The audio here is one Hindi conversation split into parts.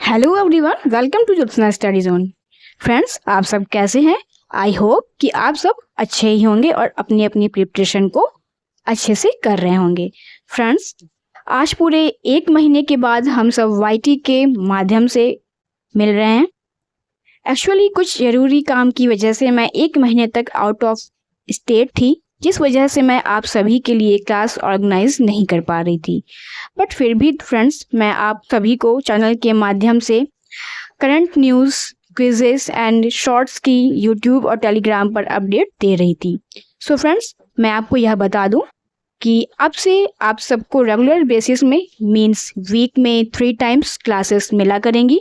Hello everyone, welcome to Jyotsna study zone. Friends, आप सब कैसे हैं? आई होप कि आप सब अच्छे ही होंगे और अपनी अपनी प्रिपरेशन को अच्छे से कर रहे होंगे। फ्रेंड्स, आज पूरे 1 महीने के बाद हम सब YT के माध्यम से मिल रहे हैं। एक्चुअली कुछ ज़रूरी काम की वजह से मैं 1 महीने तक आउट ऑफ स्टेट थी, जिस वजह से मैं आप सभी के लिए क्लास ऑर्गेनाइज नहीं कर पा रही थी। बट फिर भी फ्रेंड्स, मैं आप सभी को चैनल के माध्यम से current news, quizzes and shorts की यूट्यूब और टेलीग्राम पर अपडेट दे रही थी। सो फ्रेंड्स, मैं आपको यह बता दूं कि अब से आप सबको रेगुलर बेसिस में मींस वीक में 3 टाइम्स क्लासेस मिला करेंगी।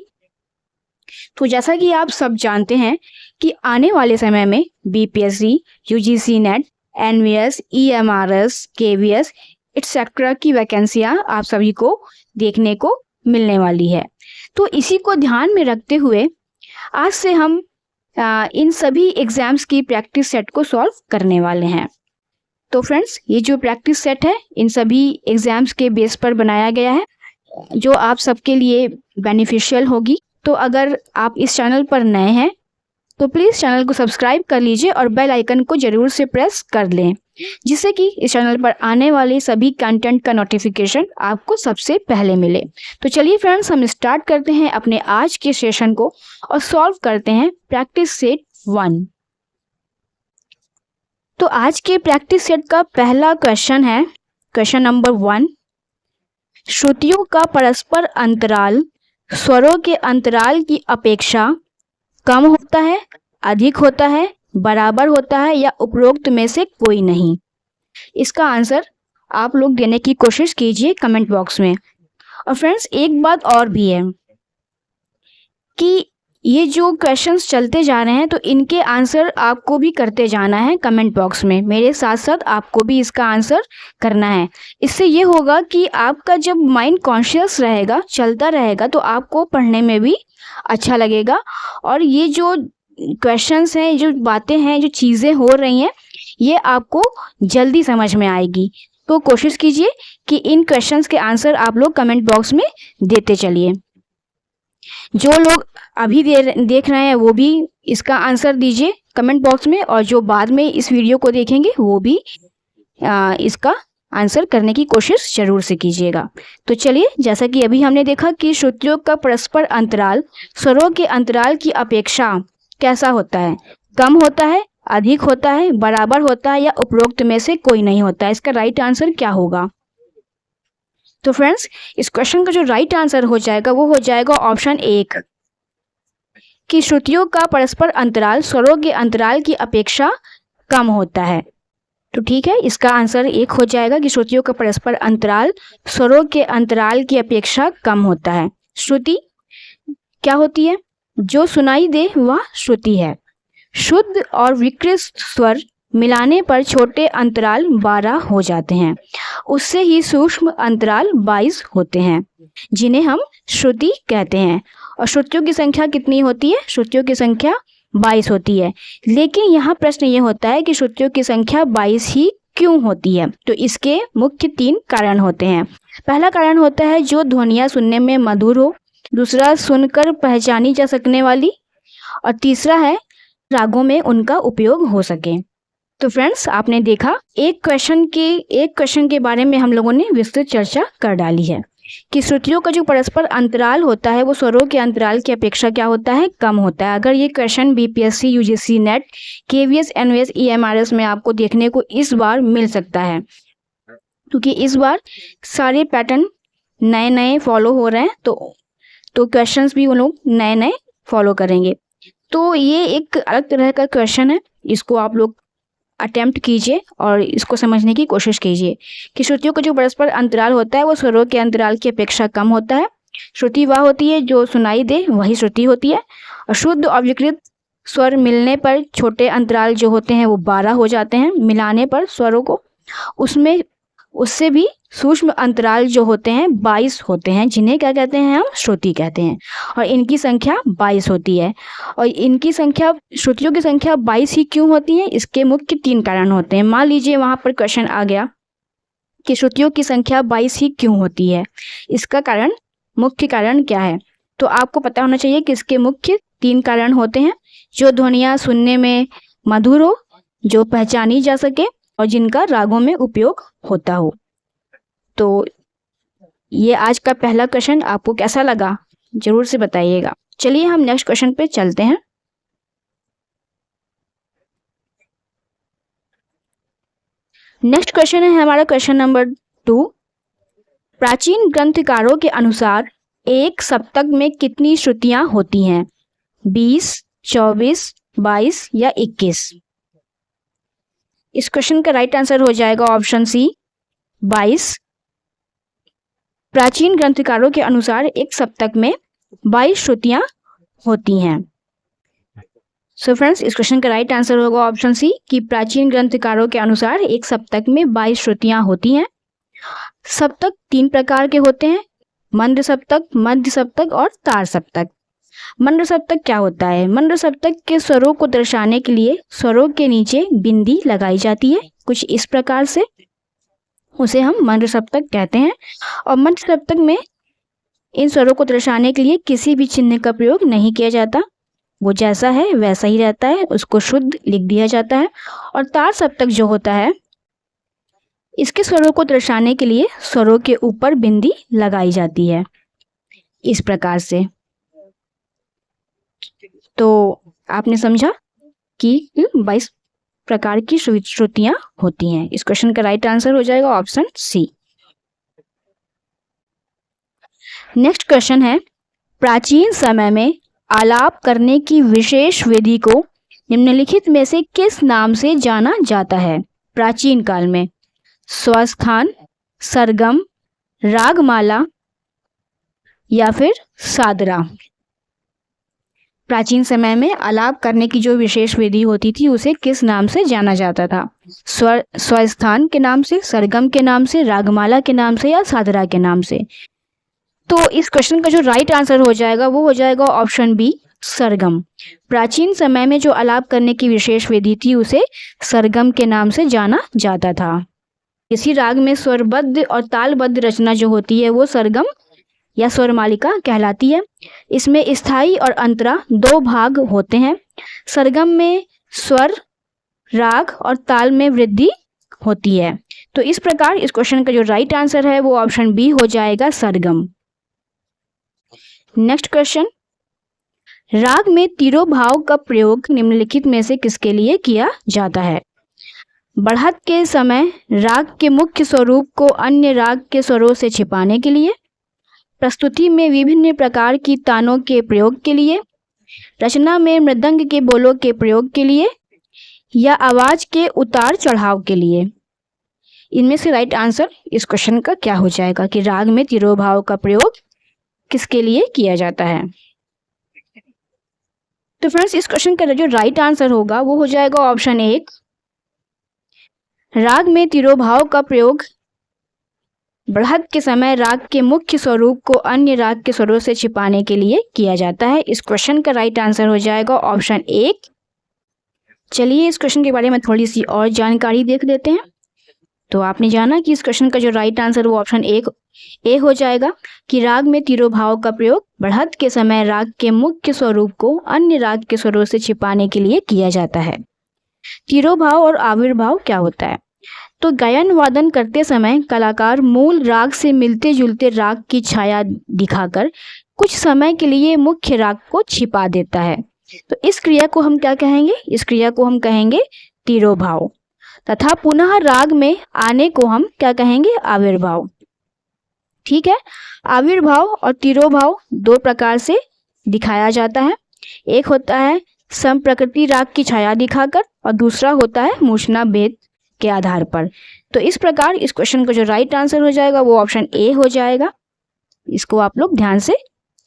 तो जैसा कि आप सब जानते हैं कि आने वाले समय में BPSC, UGC net, NVS, EMRS, KVS etcetera की वैकेंसियां आप सभी को देखने को मिलने वाली है। तो इसी को ध्यान में रखते हुए आज से हम इन सभी एग्जाम्स की प्रैक्टिस सेट को सॉल्व करने वाले हैं। तो फ्रेंड्स, ये जो प्रैक्टिस सेट है इन सभी एग्जाम्स के बेस पर बनाया गया है, जो आप सबके लिए बेनिफिशियल होगी। तो अगर आप इस चैनल पर नए हैं तो प्लीज़ चैनल को सब्सक्राइब कर लीजिए और बेल आइकन को ज़रूर से प्रेस कर लें, जिससे कि इस चैनल पर आने वाले सभी कंटेंट का नोटिफिकेशन आपको सबसे पहले मिले। तो चलिए फ्रेंड्स, हम स्टार्ट करते हैं अपने आज के सेशन को और सॉल्व करते हैं प्रैक्टिस सेट 1। तो आज के प्रैक्टिस सेट का पहला क्वेश्चन है क्वेश्चन नंबर 1। श्रुतियों का परस्पर अंतराल स्वरों के अंतराल की अपेक्षा कम होता है, अधिक होता है, बराबर होता है या उपरोक्त में से कोई नहीं? इसका आंसर आप लोग देने की कोशिश कीजिए कमेंट बॉक्स में। और फ्रेंड्स, एक बात और भी है कि ये जो क्वेश्चंस चलते जा रहे हैं तो इनके आंसर आपको भी करते जाना है कमेंट बॉक्स में, मेरे साथ साथ आपको भी इसका आंसर करना है। इससे ये होगा कि आपका जब माइंड कॉन्शियस रहेगा, चलता रहेगा, तो आपको पढ़ने में भी अच्छा लगेगा और ये जो क्वेश्चंस हैं, जो बातें हैं, जो चीज़ें हो रही हैं, ये आपको जल्दी समझ में आएगी। तो कोशिश कीजिए कि इन क्वेश्चंस के आंसर आप लोग कमेंट बॉक्स में देते चलिए। जो लोग अभी देख रहे हैं वो भी इसका आंसर दीजिए कमेंट बॉक्स में, और जो बाद में इस वीडियो को देखेंगे वो भी इसका आंसर करने की कोशिश जरूर से कीजिएगा। तो चलिए, जैसा कि अभी हमने देखा कि श्रुतियों का परस्पर अंतराल स्वरों के अंतराल की अपेक्षा कैसा होता है, कम होता है, अधिक होता है, बराबर होता है या उपरोक्त में से कोई नहीं होता है। इसका राइट आंसर क्या होगा? तो फ्रेंड्स, इस क्वेश्चन का जो राइट आंसर हो जाएगा वो हो जाएगा ऑप्शन 1 कि श्रुतियों का परस्पर अंतराल स्वरों के अंतराल की अपेक्षा कम होता है। तो ठीक है, इसका आंसर 1 हो जाएगा कि श्रुतियों का परस्पर अंतराल स्वरों के अंतराल की अपेक्षा कम होता है। श्रुति क्या होती है? जो सुनाई दे वह श्रुति है। शुद्ध और विकृत स्वर मिलाने पर छोटे अंतराल 12 हो जाते हैं, उससे ही सूक्ष्म अंतराल 22 होते हैं, जिन्हें हम श्रुति कहते हैं। और श्रुतियों की संख्या कितनी होती है? श्रुतियों की संख्या 22 होती है। लेकिन यहाँ प्रश्न ये होता है कि श्रुतियों की संख्या 22 ही क्यों होती है? तो इसके मुख्य 3 कारण होते हैं। पहला कारण होता है जो ध्वनियाँ सुनने में मधुर हो, दूसरा सुनकर पहचानी जा सकने वाली, और तीसरा है रागों में उनका उपयोग हो सके। तो फ्रेंड्स, आपने देखा एक क्वेश्चन के बारे में हम लोगों ने विस्तृत चर्चा कर डाली है कि श्रुतियों का जो परस्पर अंतराल होता है वो स्वरों के अंतराल की अपेक्षा क्या होता है? कम होता है। अगर ये question BPSC, UGC net, KVS, NVS, EMRS में आपको देखने को इस बार मिल सकता है, क्योंकि इस बार सारे पैटर्न नए नए फॉलो हो रहे हैं, तो क्वेश्चंस भी वो लोग नए नए फॉलो करेंगे। तो ये एक अलग तरह का क्वेश्चन है, इसको आप लोग अटेम्प्ट कीजिए और इसको समझने की कोशिश कीजिए कि श्रुतियों का जो परस्पर अंतराल होता है वो स्वरों के अंतराल की अपेक्षा कम होता है। श्रुति वह होती है जो सुनाई दे, वही श्रुति होती है। और शुद्ध और विकृत स्वर मिलने पर छोटे अंतराल जो होते हैं वो 12 हो जाते हैं, मिलाने पर स्वरों को, उससे भी सूक्ष्म अंतराल जो होते हैं 22 होते हैं, जिन्हें क्या कहते हैं? हम श्रुति कहते हैं। और इनकी संख्या 22 होती है। और इनकी संख्या, श्रुतियों की संख्या 22 ही क्यों होती है? इसके मुख्य 3 कारण होते हैं। मान लीजिए वहाँ पर क्वेश्चन आ गया कि श्रुतियों की संख्या 22 ही क्यों होती है, इसका कारण, मुख्य कारण क्या है? तो आपको पता होना चाहिए कि इसके मुख्य 3 कारण होते हैं, जो ध्वनियाँ सुनने में मधुर हो, जो पहचानी जा सके और जिनका रागों में उपयोग होता हो। तो ये आज का पहला क्वेश्चन आपको कैसा लगा जरूर से बताइएगा। चलिए हम नेक्स्ट क्वेश्चन पे चलते हैं। नेक्स्ट क्वेश्चन है हमारा क्वेश्चन नंबर 2। प्राचीन ग्रंथकारों के अनुसार एक सप्तक में कितनी श्रुतियां होती हैं? 20, 24, 22 या 21? इस क्वेश्चन का राइट आंसर हो जाएगा ऑप्शन सी 22। प्राचीन ग्रंथकारों के अनुसार एक सप्तक में 22 श्रुतियां होती हैं। सो फ्रेंड्स, इस क्वेश्चन का राइट आंसर होगा ऑप्शन सी कि प्राचीन ग्रंथकारों के अनुसार एक सप्तक में 22 श्रुतियां होती हैं। सप्तक 3 प्रकार के होते हैं, मंद्र सप्तक, मध्य सप्तक और तार सप्तक। मंद्र सप्तक क्या होता है? मंद्र सप्तक के स्वरों को दर्शाने के लिए स्वरों के नीचे बिंदी लगाई जाती है, कुछ इस प्रकार से, उसे हम मंद्र सप्तक कहते हैं। और मध्य सप्तक में इन स्वरों को दर्शाने के लिए किसी भी चिन्ह का प्रयोग नहीं किया जाता, वो जैसा है वैसा ही रहता है, उसको शुद्ध लिख दिया जाता है। और तार सप्तक जो होता है, इसके स्वरों को दर्शाने के लिए स्वरों के ऊपर बिंदी लगाई जाती है इस प्रकार से। तो आपने समझा कि 22 प्रकार की श्रुतियां होती हैं। इस क्वेश्चन का राइट आंसर हो जाएगा ऑप्शन सी। नेक्स्ट क्वेश्चन है, प्राचीन समय में आलाप करने की विशेष विधि को निम्नलिखित में से किस नाम से जाना जाता है? प्राचीन काल में स्वस्थान, सरगम, रागमाला या फिर सादरा। प्राचीन समय में आलाप करने की जो विशेष विधि होती थी उसे किस नाम से जाना जाता था? स्वस्थान के नाम से, सरगम के नाम से, रागमाला के नाम से या सादरा के नाम से? तो इस क्वेश्चन का जो राइट आंसर हो जाएगा वो हो जाएगा ऑप्शन बी सरगम। प्राचीन समय में जो आलाप करने की विशेष विधि थी उसे सरगम के नाम से जाना जाता था। किसी राग में स्वरबद्ध और तालबद्ध रचना जो होती है वो सरगम या स्वरमालिका कहलाती है। इसमें स्थाई और अंतरा 2 भाग होते हैं। सरगम में स्वर, राग और ताल में वृद्धि होती है। तो इस प्रकार इस क्वेश्चन का जो राइट आंसर है वो ऑप्शन बी हो जाएगा सरगम। नेक्स्ट क्वेश्चन, राग में तिरोभाव का प्रयोग निम्नलिखित में से किसके लिए किया जाता है? बढ़त के समय राग के मुख्य स्वरूप को अन्य राग के स्वरों से छिपाने के लिए, प्रस्तुति में विभिन्न प्रकार की तानों के प्रयोग के लिए, रचना में मृदंग के बोलों के प्रयोग के लिए या आवाज के उतार चढ़ाव के लिए। इनमें से राइट आंसर इस क्वेश्चन का क्या हो जाएगा कि राग में तिरोभाव का प्रयोग किसके लिए किया जाता है? तो फ्रेंड्स, इस क्वेश्चन का जो राइट आंसर होगा वो हो जाएगा ऑप्शन 1। राग में तिरोभाव का प्रयोग बढ़त के समय राग के मुख्य स्वरूप को अन्य राग के स्वरों से छिपाने के लिए किया जाता है। इस क्वेश्चन का राइट आंसर हो जाएगा ऑप्शन 1। चलिए इस क्वेश्चन के बारे में थोड़ी सी और जानकारी देख लेते हैं। तो आपने जाना कि इस क्वेश्चन का जो राइट आंसर वो ऑप्शन ए हो जाएगा कि राग में तिरोभाव का प्रयोग बढ़त के समय राग के मुख्य स्वरूप को अन्य राग के स्वरों से छिपाने के लिए किया जाता है। तिरोभाव और आविर्भाव क्या होता है? तो गायन वादन करते समय कलाकार मूल राग से मिलते जुलते राग की छाया दिखाकर कुछ समय के लिए मुख्य राग को छिपा देता है। तो इस क्रिया को हम क्या कहेंगे? इस क्रिया को हम कहेंगे तिरोभाव। तथा पुनः राग में आने को हम क्या कहेंगे? आविर्भाव। ठीक है, आविर्भाव और तिरोभाव 2 प्रकार से दिखाया जाता है। एक होता है समप्रकृति राग की छाया दिखाकर और दूसरा होता है मूर्छना भेद के आधार पर। तो इस प्रकार इस क्वेश्चन का जो राइट आंसर हो जाएगा वो ऑप्शन ए हो जाएगा। इसको आप लोग ध्यान से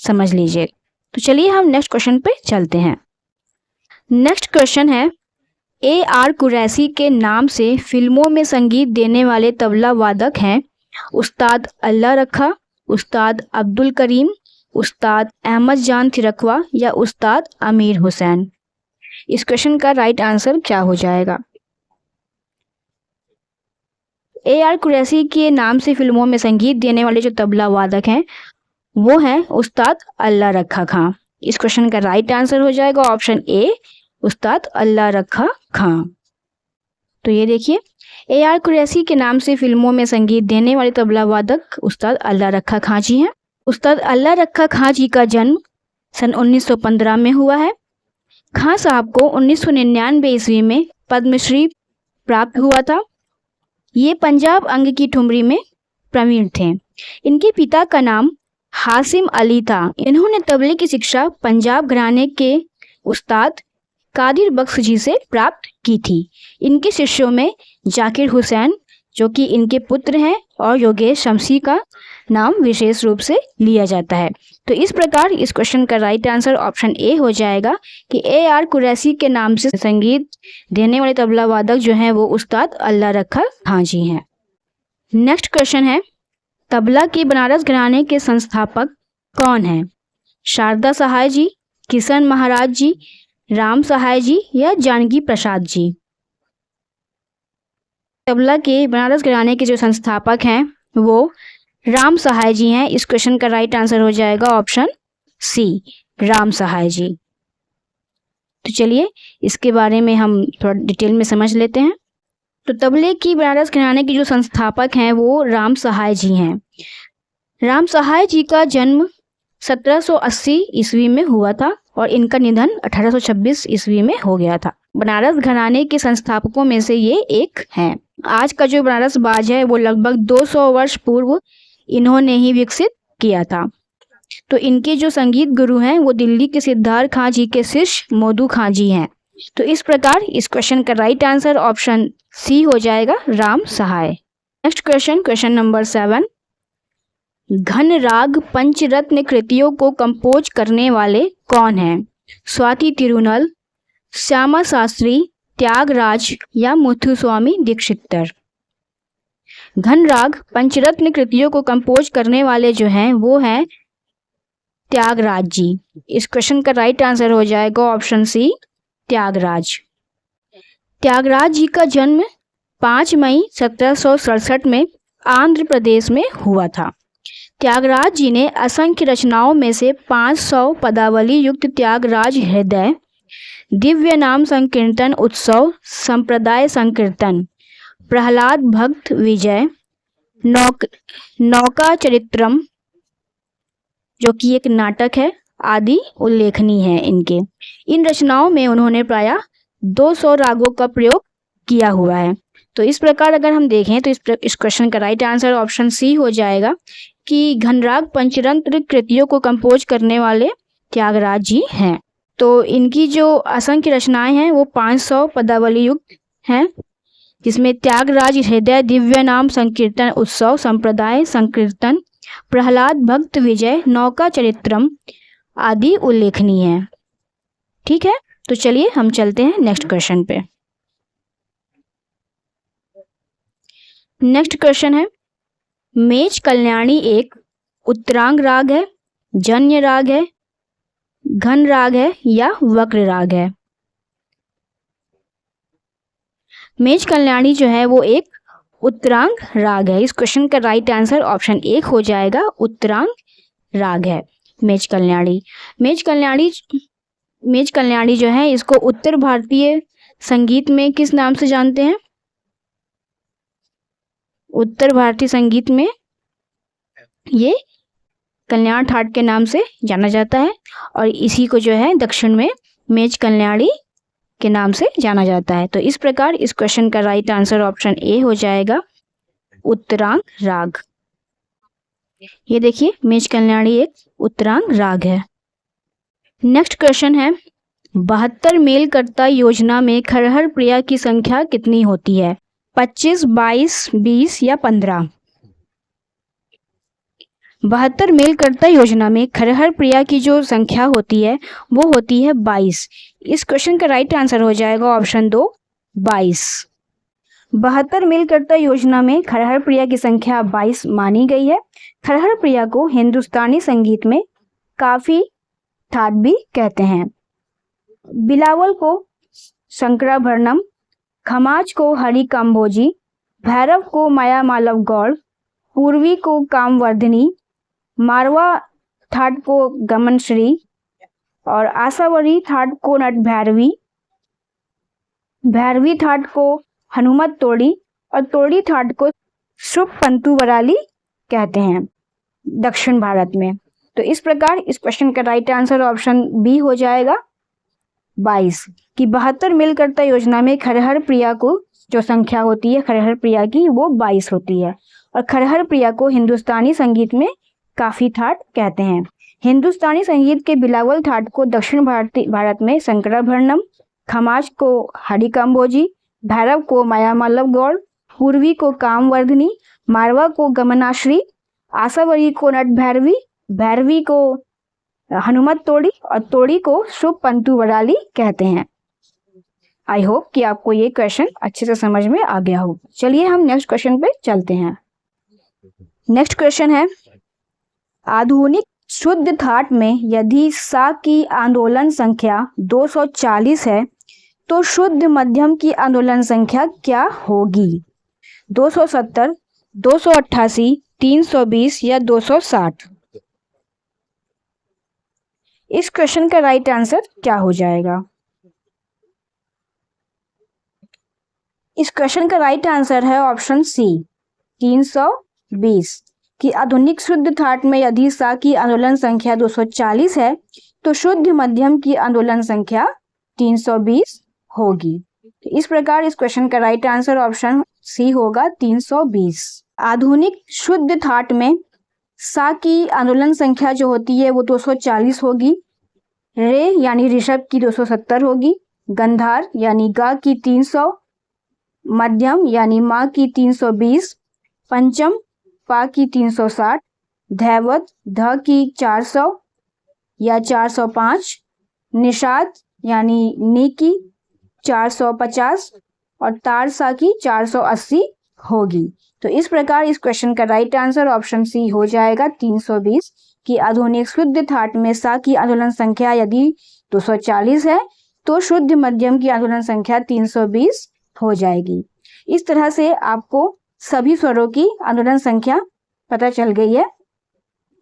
समझ लीजिए। तो चलिए हम नेक्स्ट क्वेश्चन पे चलते हैं। नेक्स्ट क्वेश्चन है, A.R. कुरैशी के नाम से फिल्मों में संगीत देने वाले तबला वादक हैं उस्ताद अल्लाह रखा, उस्ताद अब्दुल करीम, उस्ताद अहमद जान थिरकवा या उस्ताद अमीर हुसैन। इस क्वेश्चन का राइट आंसर क्या हो जाएगा? A.R. कुरैशी के नाम से फिल्मों में संगीत देने वाले जो तबला वादक हैं वो हैं उस्ताद अल्लाह रखा खां। इस क्वेश्चन का राइट आंसर हो जाएगा ऑप्शन ए, उस्ताद अल्लाह रखा खां। तो ये देखिए, AR कुरैशी के नाम से फिल्मों में संगीत देने वाले तबला वादक उस्ताद अल्लाह रखा खां जी हैं। उस्ताद अल्लाह रखा खां जी का जन्म सन 1915 में हुआ है। खां साहब को 1999 ईस्वी में पद्मश्री प्राप्त हुआ था। ये पंजाब अंग की ठुमरी में प्रवीण थे। इनके पिता का नाम हासिम अली था। इन्होंने तबले की शिक्षा पंजाब घराने के उस्ताद कादिर बख्श जी से प्राप्त की थी। इनके शिष्यों में जाकिर हुसैन, जो कि इनके पुत्र हैं, और योगेश शमसी का नाम विशेष रूप से लिया जाता है। तो इस प्रकार इस क्वेश्चन का राइट आंसर ऑप्शन ए हो जाएगा कि AR कुरैशी के नाम से संगीत देने वाले तबला वादक जो हैं वो उस्ताद अल्लाह रखा खां जी हैं। नेक्स्ट क्वेश्चन है, तबला के बनारस घराने के संस्थापक कौन हैं? शारदा सहाय जी, किशन महाराज जी, राम सहाय जी या जानकी प्रसाद जी? तबला के बनारस घराने के जो संस्थापक हैं वो राम सहाय जी हैं। इस क्वेश्चन का राइट आंसर हो जाएगा ऑप्शन सी, राम सहाय जी। तो चलिए इसके बारे में हम थोड़ा डिटेल में समझ लेते हैं। तो तबले की बनारस घराने के जो संस्थापक हैं वो राम सहाय जी हैं। राम सहाय जी का जन्म 1780 ईस्वी में हुआ था और इनका निधन 1826 ईस्वी में हो गया था। बनारस घराने के संस्थापकों में से ये एक हैं। आज का जो बनारस बाज है वो लगभग 200 वर्ष पूर्व इन्होंने ही विकसित किया था। तो इनके जो संगीत गुरु हैं वो दिल्ली के सिद्धार्थ खां जी के शिष्य मोदू खां जी हैं। तो इस प्रकार इस क्वेश्चन का राइट आंसर ऑप्शन सी हो जाएगा, राम सहाय। नेक्स्ट क्वेश्चन, क्वेश्चन नंबर 7, घन राग पंचरत्न कृतियों को कंपोज करने वाले कौन हैं? स्वाति तिरुनल, श्यामा शास्त्री, त्यागराज या मुथुस्वामी दीक्षितर? घन राग पंचरत्न कृतियों को कंपोज करने वाले जो हैं वो हैं त्यागराज जी। इस क्वेश्चन का राइट आंसर हो जाएगा ऑप्शन सी, त्यागराज। त्यागराज जी का जन्म 5 मई 1767 में आंध्र प्रदेश में हुआ था। त्यागराज जी ने असंख्य रचनाओं में से 500 पदावली युक्त त्यागराज हृदय, दिव्य नाम संकीर्तन उत्सव, संप्रदाय संकीर्तन, प्रहलाद भक्त विजय, नौका चरित्रम जो कि एक नाटक है आदि उल्लेखनीय है इनके। इन रचनाओं में उन्होंने प्रायः 200 रागों का प्रयोग किया हुआ है। तो इस प्रकार अगर हम देखें तो इस क्वेश्चन का राइट आंसर ऑप्शन सी हो जाएगा कि घनराग पंचरत्न कृतियों को कंपोज करने वाले त्यागराज जी हैं। तो इनकी जो असंख्य रचनाएं हैं वो 500 पदावली युक्त हैं, जिसमें त्यागराज हृदय, दिव्य नाम संकीर्तन उत्सव, संप्रदाय संकीर्तन, प्रहलाद भक्त विजय, नौका चरित्रम आदि उल्लेखनीय है। ठीक है, तो चलिए हम चलते हैं नेक्स्ट क्वेश्चन पे। नेक्स्ट क्वेश्चन है, मेच कल्याणी एक उत्तरांग राग है, जन्य राग है, घन राग है या वक्र राग है? मेच कल्याणी जो है वो एक उत्तरांग राग है। इस क्वेश्चन का राइट आंसर ऑप्शन ए हो जाएगा, उत्तरांग राग है मेच कल्याणी। मेच कल्याणी जो है इसको उत्तर भारतीय संगीत में किस नाम से जानते हैं? उत्तर भारतीय संगीत में ये कल्याण ठाट के नाम से जाना जाता है और इसी को जो है दक्षिण में मेच कल्याणी के नाम से जाना जाता है। तो इस प्रकार इस क्वेश्चन का राइट आंसर ऑप्शन ए हो जाएगा, उत्तरांग राग। ये देखिए मेच कल्याणी एक उत्तरांग राग है। नेक्स्ट क्वेश्चन है, 72 मेलकर्ता योजना में खरहर प्रिया की संख्या कितनी होती है? 25, 22, 20 या 15? 72 मेलकर्ता योजना में खरहर प्रिया की जो संख्या होती है वो होती है 22। इस क्वेश्चन का राइट आंसर हो जाएगा ऑप्शन 2, 22। 72 मेलकर्ता योजना में खरहर प्रिया की संख्या 22 मानी गई है। खरहर प्रिया को हिंदुस्तानी संगीत में काफी ठाट भी कहते हैं। बिलावल को शंकराभरणम, खमाज को हरि काम्बोजी, भैरव को माया मालव गौड़, पूर्वी को कामवर्धिनी, मारवा थर्ड को गमन श्री, और आसावरी थर्ड को नट भैरवी, भैरवी थर्ड को हनुमत तोड़ी, और तोड़ी थर्ड को शुभ पंतु वराली कहते हैं दक्षिण भारत में। तो इस प्रकार इस क्वेश्चन का राइट आंसर ऑप्शन बी हो जाएगा 22 कि 72 मिलकर्ता योजना में खरहर प्रिया को जो संख्या होती है खरहर प्रिया की वो 22 होती है। और खरहर प्रिया को हिंदुस्तानी संगीत में काफी ठाट कहते हैं। हिंदुस्तानी संगीत के बिलावल ठाट को दक्षिण भारत में शंकराभरणम, खमाज को हरिकम्बोजी, भैरव को मायामालव गौड़, पूर्वी को कामवर्धिनी, मारवा को गमनाश्री, आसावरी को नट भैरवी, भैरवी को हनुमत तोड़ी और तोड़ी को शुभ पंतु वराली कहते हैं। आई होप कि आपको ये क्वेश्चन अच्छे से समझ में आ गया हो। चलिए हम नेक्स्ट क्वेश्चन पे चलते हैं। नेक्स्ट क्वेश्चन है, आधुनिक शुद्ध थाट में यदि सा की आंदोलन संख्या 240 है तो शुद्ध मध्यम की आंदोलन संख्या क्या होगी? 270, 288, 320 या 260? इस क्वेश्चन का राइट आंसर क्या हो जाएगा? इस क्वेश्चन का राइट आंसर है ऑप्शन सी 320 कि आधुनिक शुद्ध थाट में यदि सा की आंदोलन संख्या 240 है तो शुद्ध मध्यम की आंदोलन संख्या 320 होगी। तो इस प्रकार इस क्वेश्चन का राइट आंसर ऑप्शन सी होगा 320। आधुनिक शुद्ध थाट में सा की आंदोलन संख्या जो होती है वो 240 होगी, रे यानी ऋषभ की 270 होगी, गंधार यानी गा की 300, मध्यम यानी माँ की 320, पंचम पा की 360, धैवत ध की 400 या 405, निषाद यानी नी की 450 और तारसा की 480 होगी। तो इस प्रकार इस क्वेश्चन का राइट आंसर ऑप्शन सी हो जाएगा 320 कि आधुनिक शुद्ध थाट में सा की आंदोलन संख्या यदि 240 है तो शुद्ध मध्यम की आंदोलन संख्या 320 हो जाएगी। इस तरह से आपको सभी स्वरों की आंदोलन संख्या पता चल गई है।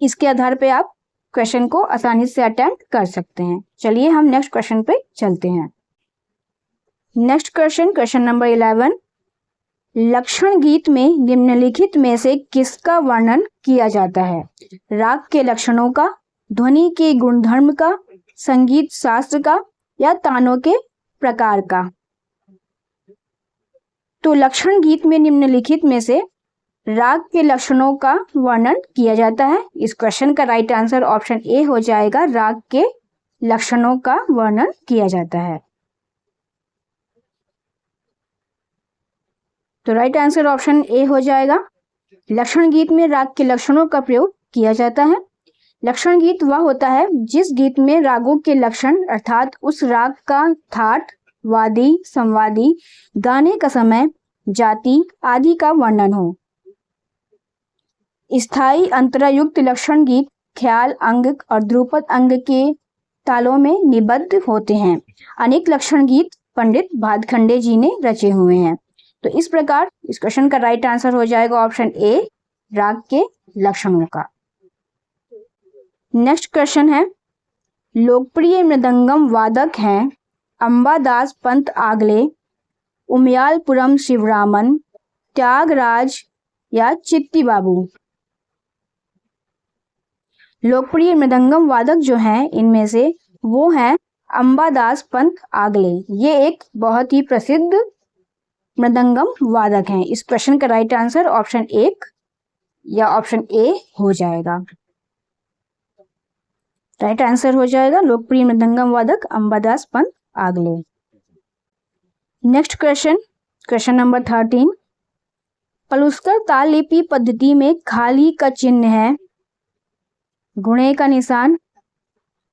इसके आधार पे आप क्वेश्चन को आसानी से अटेम्प्ट कर सकते हैं। चलिए हम नेक्स्ट क्वेश्चन पे चलते हैं। नेक्स्ट क्वेश्चन नंबर 11, लक्षण गीत में निम्नलिखित में से किसका वर्णन किया जाता है? राग के लक्षणों का, ध्वनि के गुणधर्म का, संगीत शास्त्र का या तानों के प्रकार का? तो लक्षण गीत में निम्नलिखित में से राग के लक्षणों का वर्णन किया जाता है। इस क्वेश्चन का राइट आंसर ऑप्शन ए हो जाएगा, राग के लक्षणों का वर्णन किया जाता है। तो राइट आंसर ऑप्शन ए हो जाएगा, लक्षण गीत में राग के लक्षणों का प्रयोग किया जाता है। लक्षण गीत वह होता है जिस गीत में रागों के लक्षण अर्थात उस राग का थाट, वादी, संवादी, गाने का समय, जाति आदि का वर्णन हो। स्थायी अंतरायुक्त लक्षण गीत ख्याल अंग और ध्रुपद अंग के तालों में निबद्ध होते हैं। अनेक लक्षण गीत पंडित भादखंडे जी ने रचे हुए हैं। तो इस प्रकार इस क्वेश्चन का राइट आंसर हो जाएगा ऑप्शन ए, राग के लक्षणों का। नेक्स्ट क्वेश्चन है, लोकप्रिय मृदंगम वादक हैं अंबादास पंत आगले, उमयालपुरम शिवरामन, त्यागराज या चित्ती बाबू? लोकप्रिय मृदंगम वादक जो हैं इनमें से वो हैं अंबादास पंत आगले। ये एक बहुत ही प्रसिद्ध मृदंगम वादक हैं। इस क्वेश्चन का राइट आंसर ऑप्शन 1 या ऑप्शन ए हो जाएगा। राइट आंसर हो जाएगा लोकप्रिय मृदंगम वादक Ambadas Pant Aagle. Next question number 13, Paluskar ताल लिपि पद्धति में खाली का चिन्ह है गुणे का निशान,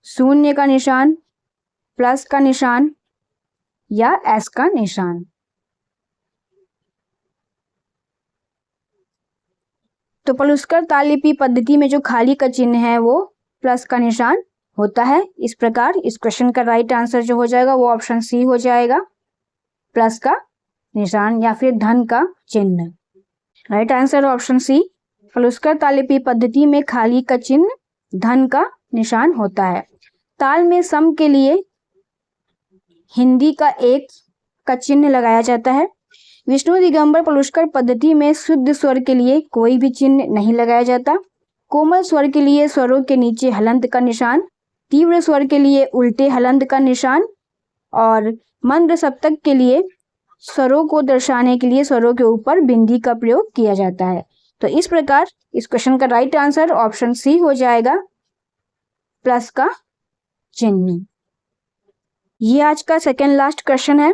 शून्य का निशान, प्लस का निशान या एस का निशान? तो पलुस्कर ताल लिपि पद्धति में जो खाली का चिन्ह है वो प्लस का निशान होता है। इस प्रकार इस क्वेश्चन का राइट आंसर जो हो जाएगा वो ऑप्शन सी हो जाएगा, प्लस का निशान या फिर धन का चिन्ह। Right answer option C, Paluskar ताल लिपि पद्धति में खाली का चिन्ह धन का निशान होता है। ताल में सम के लिए हिंदी का एक का चिन्ह लगाया जाता है। विष्णु दिगंबर पुष्कर पद्धति में शुद्ध स्वर के लिए कोई भी चिन्ह नहीं लगाया जाता। कोमल स्वर के लिए स्वरों के नीचे हलंत का निशान, तीव्र स्वर के लिए उल्टे हलंत का निशान और मंद सप्तक के लिए स्वरों को दर्शाने के लिए स्वरों के ऊपर बिंदी का प्रयोग किया जाता है। तो इस प्रकार इस क्वेश्चन का राइट आंसर ऑप्शन सी हो जाएगा, प्लस का चिन्ह। ये आज का सेकेंड लास्ट क्वेश्चन है।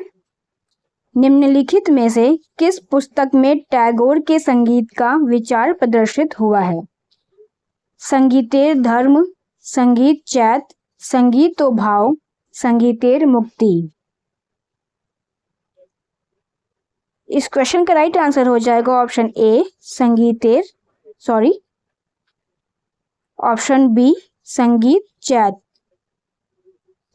निम्नलिखित में से किस पुस्तक में टैगोर के संगीत का विचार प्रदर्शित हुआ है? संगीतेर धर्म, संगीत चैत, संगीतो भाव, संगीतेर मुक्ति। इस क्वेश्चन का राइट आंसर हो जाएगा ऑप्शन ए ऑप्शन बी संगीत चैत।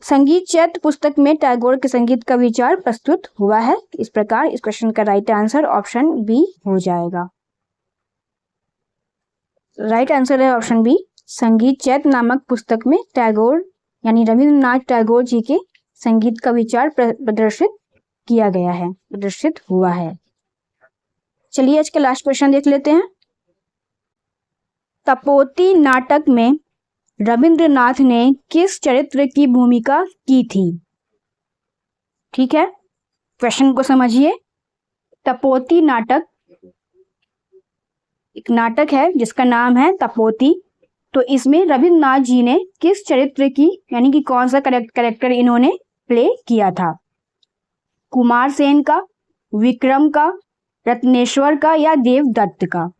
संगीत चैत पुस्तक में टैगोर के संगीत का विचार प्रस्तुत हुआ है। इस प्रकार इस क्वेश्चन का राइट आंसर ऑप्शन बी हो जाएगा। राइट आंसर है ऑप्शन बी, संगीत चैत नामक पुस्तक में टैगोर यानी रविंद्रनाथ टैगोर जी के संगीत का विचार प्रदर्शित किया गया है, प्रदर्शित हुआ है। चलिए आज का लास्ट क्वेश्चन देख लेते हैं। तपोती नाटक में रविंद्रनाथ ने किस चरित्र की भूमिका की थी? ठीक है, क्वेश्चन को समझिए। तपोती नाटक एक नाटक है जिसका नाम है तपोती। तो इसमें रविंद्रनाथ जी ने किस चरित्र की यानी कि कौन सा कैरेक्टर इन्होंने प्ले किया था? कुमार सेन का, विक्रम का, रत्नेश्वर का या देवदत्त का?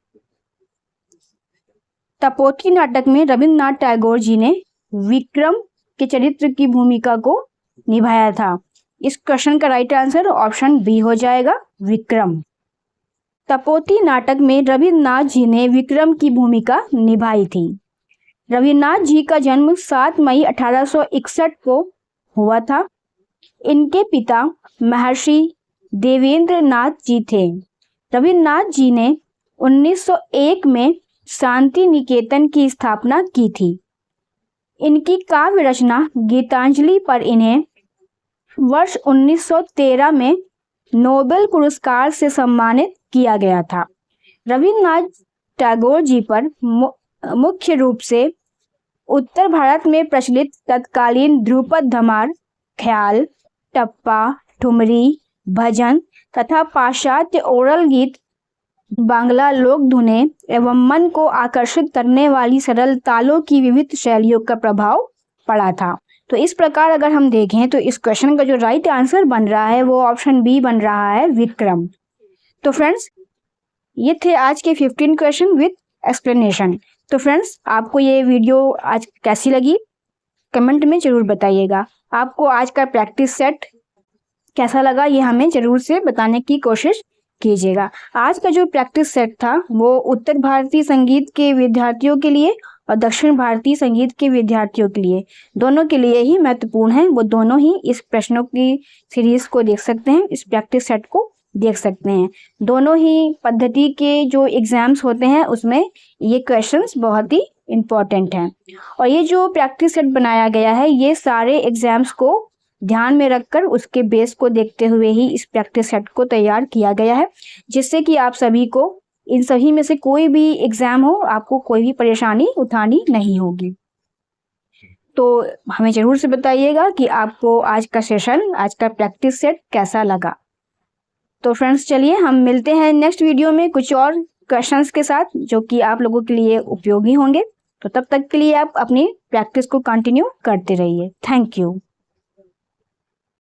तपोती नाटक में रविंद्रनाथ टैगोर जी ने विक्रम के चरित्र की भूमिका को निभाया था। इस क्वेश्चन का राइट आंसर ऑप्शन बी हो जाएगा, विक्रम। तपोती नाटक में रविंद्रनाथ जी ने विक्रम की भूमिका निभाई थी। रविंद्रनाथ जी का जन्म 7 मई 1861 को हुआ था। इनके पिता महर्षि देवेंद्र नाथ जी थे। रविंद्रनाथ जी ने 1901 में शांति निकेतन की स्थापना की थी। इनकी काव्य रचना गीतांजलि पर इन्हें वर्ष 1913 में नोबेल पुरस्कार से सम्मानित किया गया था। रविंद्रनाथ टैगोर जी पर मुख्य रूप से उत्तर भारत में प्रचलित तत्कालीन ध्रुपद धमार, ख्याल, टप्पा, ठुमरी, भजन तथा पाश्चात्य ओरल गीत, बांग्ला लोक धुनें एवं मन को आकर्षित करने वाली सरल तालों की विविध शैलियों का प्रभाव पड़ा था। तो इस प्रकार अगर हम देखें तो इस क्वेश्चन का जो राइट आंसर बन रहा है वो ऑप्शन बी बन रहा है, विक्रम। तो फ्रेंड्स ये थे आज के 15 क्वेश्चन विद एक्सप्लेनेशन। तो फ्रेंड्स आपको ये वीडियो आज कैसी लगी कमेंट में जरूर बताइएगा। आपको आज का प्रैक्टिस सेट कैसा लगा ये हमें जरूर से बताने की कोशिश कीजिएगा। आज का जो प्रैक्टिस सेट था वो उत्तर भारतीय संगीत के विद्यार्थियों के लिए और दक्षिण भारतीय संगीत के विद्यार्थियों के लिए, दोनों के लिए ही महत्वपूर्ण है। वो दोनों ही इस प्रश्नों की सीरीज को देख सकते हैं, इस प्रैक्टिस सेट को देख सकते हैं। दोनों ही पद्धति के जो एग्जाम्स होते हैं उसमें ये क्वेश्चंस बहुत ही इम्पोर्टेंट हैं। और ये जो प्रैक्टिस सेट बनाया गया है ये सारे एग्जाम्स को ध्यान में रखकर उसके बेस को देखते हुए ही इस प्रैक्टिस सेट को तैयार किया गया है, जिससे कि आप सभी को इन सभी में से कोई भी एग्जाम हो आपको कोई भी परेशानी उठानी नहीं होगी। तो हमें जरूर से बताइएगा कि आपको आज का सेशन, आज का प्रैक्टिस सेट कैसा लगा। तो फ्रेंड्स चलिए हम मिलते हैं नेक्स्ट वीडियो में कुछ और क्वेश्चंस के साथ जो कि आप लोगों के लिए उपयोगी होंगे। तो तब तक के लिए आप अपनी प्रैक्टिस को कंटिन्यू करते रहिए। Thank you.